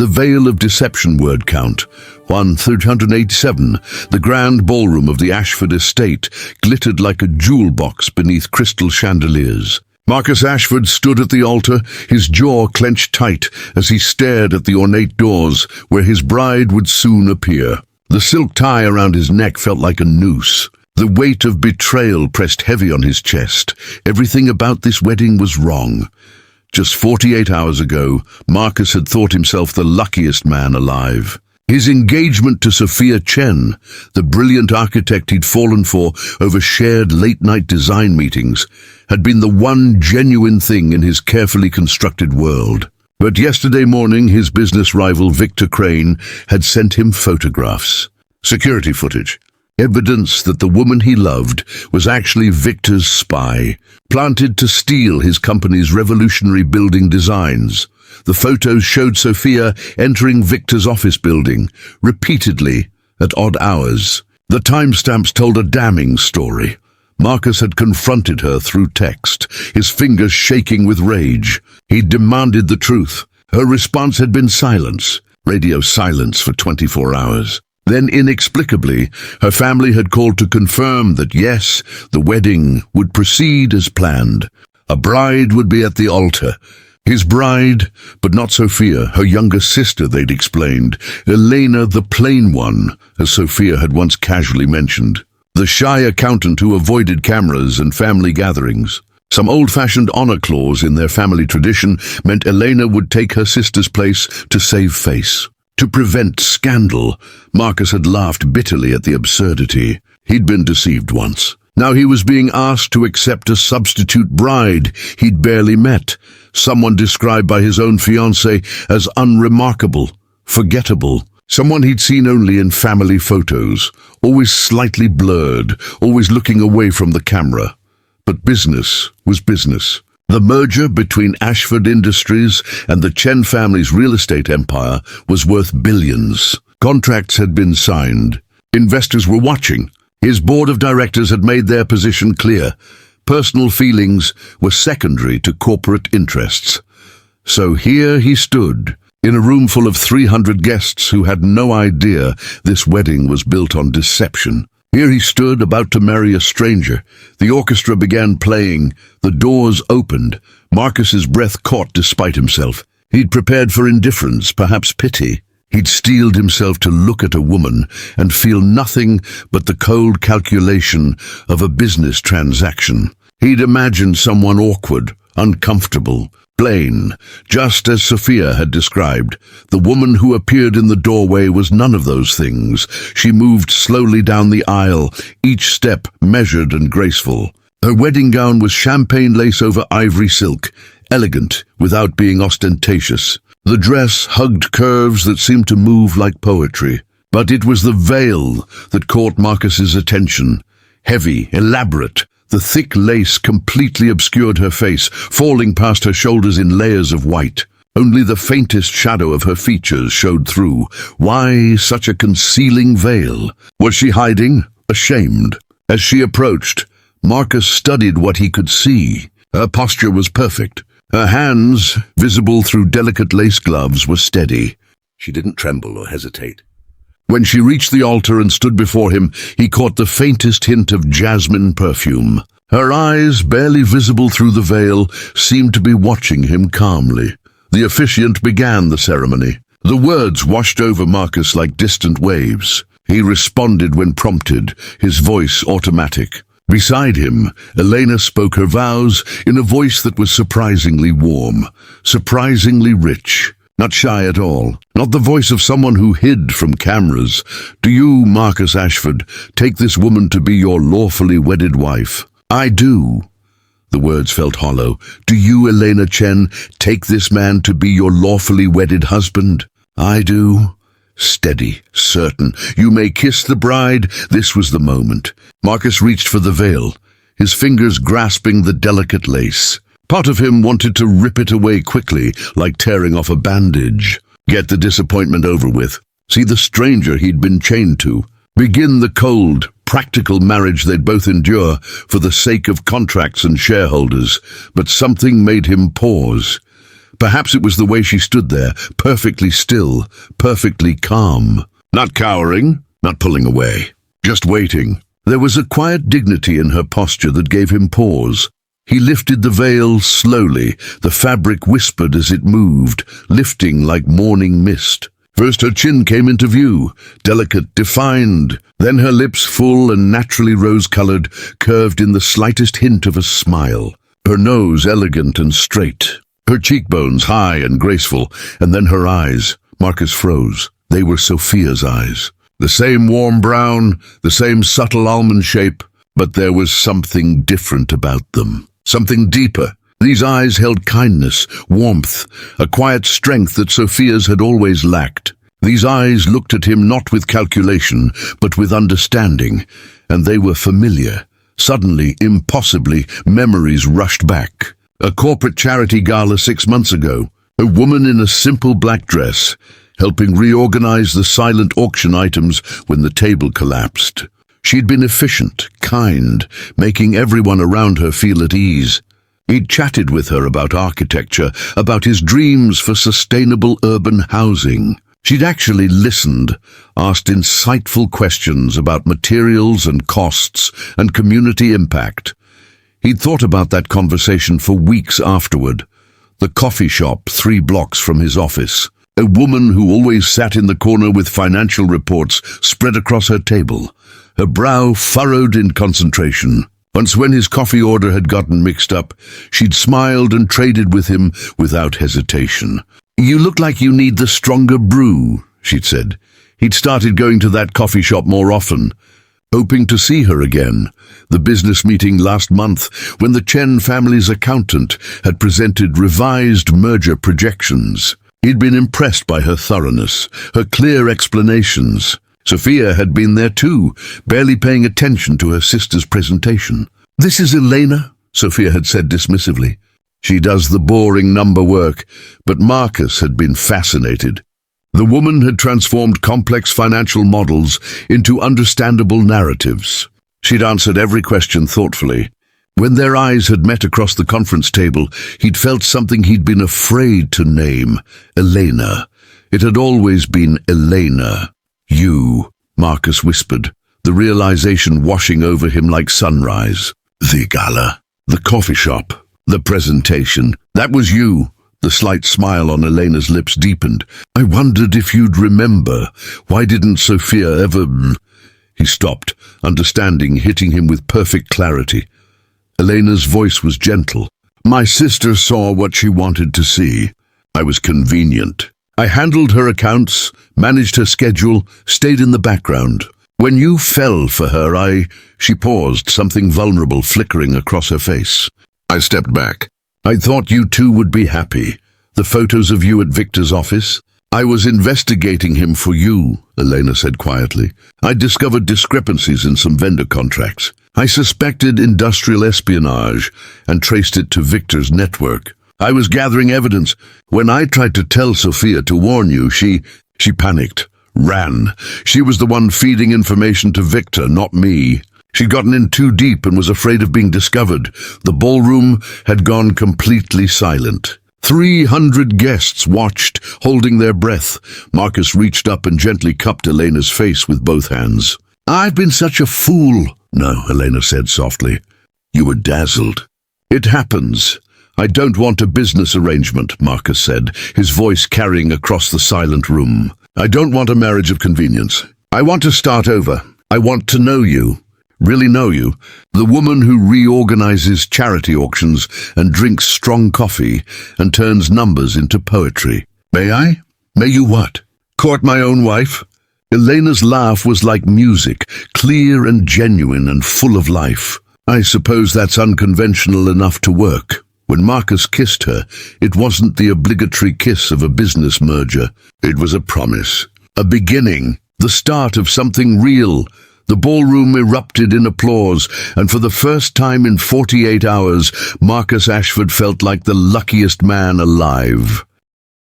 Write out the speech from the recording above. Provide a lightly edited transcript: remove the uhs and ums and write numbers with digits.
The Veil of Deception word count, 1,387. The grand ballroom of the Ashford estate glittered like a jewel box beneath crystal chandeliers. Marcus Ashford stood at the altar, his jaw clenched tight as he stared at the ornate doors where his bride would soon appear. The silk tie around his neck felt like a noose. The weight of betrayal pressed heavy on his chest. Everything about this wedding was wrong. Just 48 hours ago, Marcus had thought himself the luckiest man alive. His engagement to Sophia Chen, the brilliant architect he'd fallen for over shared late-night design meetings, had been the one genuine thing in his carefully constructed world. But yesterday morning, his business rival Victor Crane had sent him photographs. Security footage. Evidence that the woman he loved was actually Victor's spy, planted to steal his company's revolutionary building designs. The photos showed Sophia entering Victor's office building, repeatedly, at odd hours. The timestamps told a damning story. Marcus had confronted her through text, his fingers shaking with rage. He demanded the truth. Her response had been silence, radio silence for 24 hours. Then, inexplicably, her family had called to confirm that, yes, the wedding would proceed as planned. A bride would be at the altar. His bride, but not Sophia, her younger sister, they'd explained. Elena, the plain one, as Sophia had once casually mentioned. The shy accountant who avoided cameras and family gatherings. Some old-fashioned honor clause in their family tradition meant Elena would take her sister's place to save face. To prevent scandal, Marcus had laughed bitterly at the absurdity. He'd been deceived once. Now he was being asked to accept a substitute bride he'd barely met, someone described by his own fiancée as unremarkable, forgettable, someone he'd seen only in family photos, always slightly blurred, always looking away from the camera. But business was business. The merger between Ashford Industries and the Chen family's real estate empire was worth billions. Contracts had been signed. Investors were watching. His board of directors had made their position clear. Personal feelings were secondary to corporate interests. So here he stood, in a room full of 300 guests who had no idea this wedding was built on deception. Here he stood, about to marry a stranger. The orchestra began playing. The doors opened. Marcus's breath caught despite himself. He'd prepared for indifference, perhaps pity. He'd steeled himself to look at a woman and feel nothing but the cold calculation of a business transaction. He'd imagined someone awkward, uncomfortable, plain, just as Sophia had described. The woman who appeared in the doorway was none of those things. She moved slowly down the aisle, each step measured and graceful. Her wedding gown was champagne lace over ivory silk, elegant without being ostentatious. The dress hugged curves that seemed to move like poetry. But it was the veil that caught Marcus's attention. Heavy, elaborate. The thick lace completely obscured her face, falling past her shoulders in layers of white. Only the faintest shadow of her features showed through. Why such a concealing veil? Was she hiding? Ashamed? As she approached, Marcus studied what he could see. Her posture was perfect. Her hands, visible through delicate lace gloves, were steady. She didn't tremble or hesitate. When she reached the altar and stood before him, he caught the faintest hint of jasmine perfume. Her eyes, barely visible through the veil, seemed to be watching him calmly. The officiant began the ceremony. The words washed over Marcus like distant waves. He responded when prompted, his voice automatic. Beside him, Elena spoke her vows in a voice that was surprisingly warm, surprisingly rich. Not shy at all, not the voice of someone who hid from cameras. Do you, Marcus Ashford, take this woman to be your lawfully wedded wife? I do. The words felt hollow. Do you, Elena Chen, take this man to be your lawfully wedded husband? I do. Steady, certain. You may kiss the bride. This was the moment. Marcus reached for the veil, his fingers grasping the delicate lace. Part of him wanted to rip it away quickly, like tearing off a bandage. Get the disappointment over with. See the stranger he'd been chained to. Begin the cold, practical marriage they'd both endure for the sake of contracts and shareholders. But something made him pause. Perhaps it was the way she stood there, perfectly still, perfectly calm. Not cowering, not pulling away, just waiting. There was a quiet dignity in her posture that gave him pause. He lifted the veil slowly, the fabric whispered as it moved, lifting like morning mist. First her chin came into view, delicate, defined. Then her lips, full and naturally rose-colored, curved in the slightest hint of a smile. Her nose elegant and straight. Her cheekbones high and graceful. And then her eyes. Marcus froze. They were Sophia's eyes. The same warm brown, the same subtle almond shape, but there was something different about them. Something deeper. These eyes held kindness, warmth, a quiet strength that Sophia's had always lacked. These eyes looked at him not with calculation, but with understanding, and they were familiar. Suddenly, impossibly, memories rushed back. A corporate charity gala 6 months ago, a woman in a simple black dress, helping reorganize the silent auction items when the table collapsed. She'd been efficient, kind, making everyone around her feel at ease. He'd chatted with her about architecture, about his dreams for sustainable urban housing. She'd actually listened, asked insightful questions about materials and costs and community impact. He'd thought about that conversation for weeks afterward. The coffee shop 3 blocks from his office. A woman who always sat in the corner with financial reports spread across her table, her brow furrowed in concentration. Once when his coffee order had gotten mixed up, she'd smiled and traded with him without hesitation. "You look like you need the stronger brew," she'd said. He'd started going to that coffee shop more often, hoping to see her again. The business meeting last month, when the Chen family's accountant had presented revised merger projections. He'd been impressed by her thoroughness, her clear explanations. Sophia had been there too, barely paying attention to her sister's presentation. "This is Elena," Sophia had said dismissively. "She does the boring number work," but Marcus had been fascinated. The woman had transformed complex financial models into understandable narratives. She'd answered every question thoughtfully. When their eyes had met across the conference table, he'd felt something he'd been afraid to name. Elena. It had always been Elena. "You," Marcus whispered, the realization washing over him like sunrise. "The gala, the coffee shop, the presentation. That was you." The slight smile on Elena's lips deepened. "I wondered if you'd remember. Why didn't Sophia ever—" He stopped, understanding hitting him with perfect clarity. Elena's voice was gentle. "My sister saw what she wanted to see. I was convenient. I handled her accounts, managed her schedule, stayed in the background. When you fell for her, She paused, something vulnerable flickering across her face. "I stepped back. I thought you two would be happy. The photos of you at Victor's office? I was investigating him for you," Elena said quietly. "I discovered discrepancies in some vendor contracts. I suspected industrial espionage and traced it to Victor's network. I was gathering evidence. When I tried to tell Sophia to warn you, she panicked, ran. She was the one feeding information to Victor, not me. She'd gotten in too deep and was afraid of being discovered. The ballroom had gone completely silent. 300 guests watched, holding their breath. Marcus reached up and gently cupped Elena's face with both hands. "I've been such a fool." "No," Elena said softly. "You were dazzled." "It happens. I don't want a business arrangement," Marcus said, his voice carrying across the silent room. "I don't want a marriage of convenience. I want to start over. I want to know you. Really know you. The woman who reorganizes charity auctions and drinks strong coffee and turns numbers into poetry. May I? May you what? Court my own wife?" Elena's laugh was like music, clear and genuine and full of life. "I suppose that's unconventional enough to work." When Marcus kissed her, it wasn't the obligatory kiss of a business merger. It was a promise, a beginning, the start of something real. The ballroom erupted in applause, and for the first time in 48 hours, Marcus Ashford felt like the luckiest man alive.